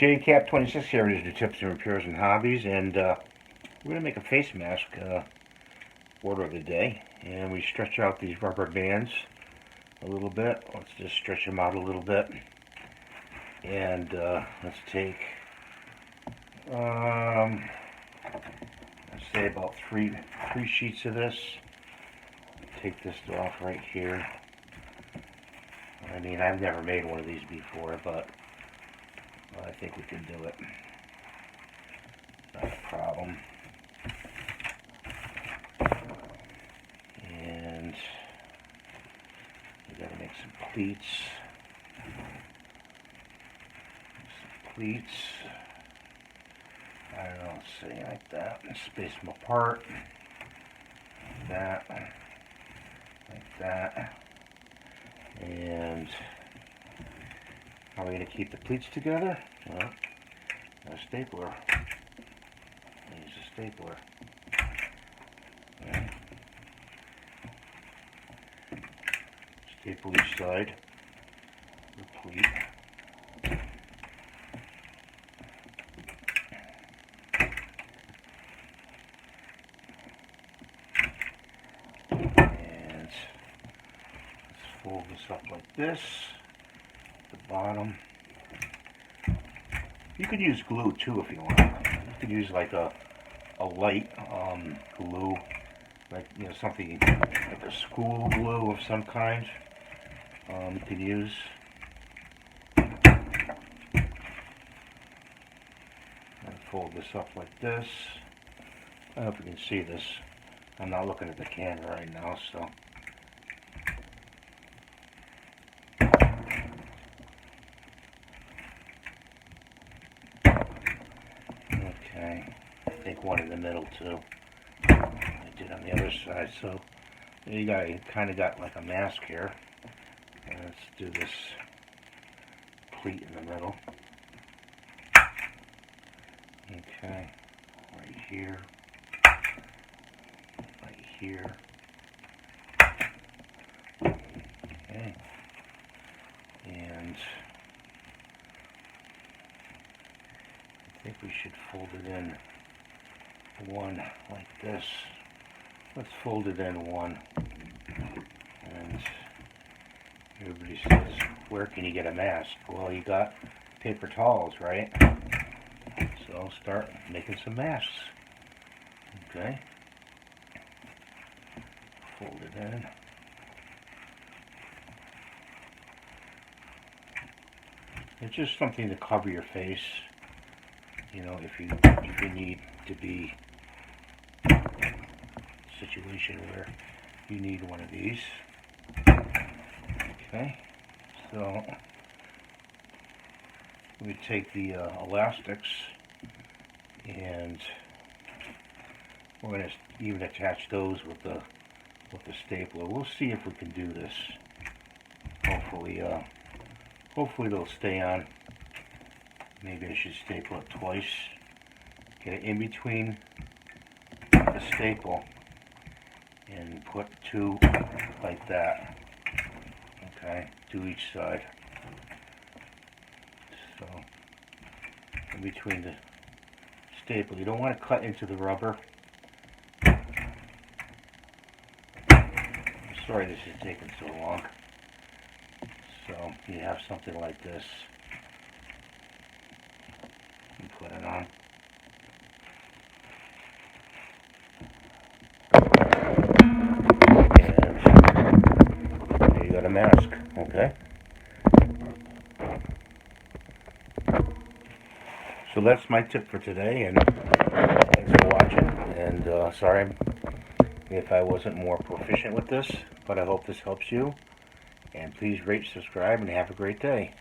JCap26 here to do tips and repairs and hobbies, and we're going to make a face mask order of the day. And we stretch out these rubber bands a little bit. Let's just stretch them out a little bit. And let's take, let's say about three sheets of this. Take this off right here. I mean, I've never made one of these before, but I think we can do it. Not a problem. And we gotta make some pleats. I don't know, say like that. And space them apart. Like that. Like that. And how are we going to keep the pleats together? Well, a stapler. Use a stapler. Okay. Staple each side. The pleat. And let's fold this up like this. The bottom. You could use glue too if you want. You could use like a light glue, like something like a school glue of some kind. You could use. And fold this up like this. I don't know if you can see this. I'm not looking at the camera right now, so. Okay, I think one in the middle too. I did on the other side, so you kind of got like a mask here. And let's do this pleat in the middle. Okay, right here, right here. Okay, and I think we should fold it in one like this. Let's fold it in one. And everybody says, where can you get a mask? Well, you got paper towels, right? So start making some masks. Okay. Fold it in. It's just something to cover your face. If you need to be in a situation where you need one of these. Okay, so we take the elastics and we're going to even attach those with the stapler. We'll see if we can do this. Hopefully they'll stay on. Maybe I should staple it twice. Get it in between the staple and put two like that. Okay, to each side. So, in between the staple, you don't want to cut into the rubber. I'm sorry this is taking so long. So, you have something like this. You put it on. And there you got a mask, okay? So that's my tip for today, and thanks for watching. And sorry if I wasn't more proficient with this, but I hope this helps you. And please rate, subscribe, and have a great day.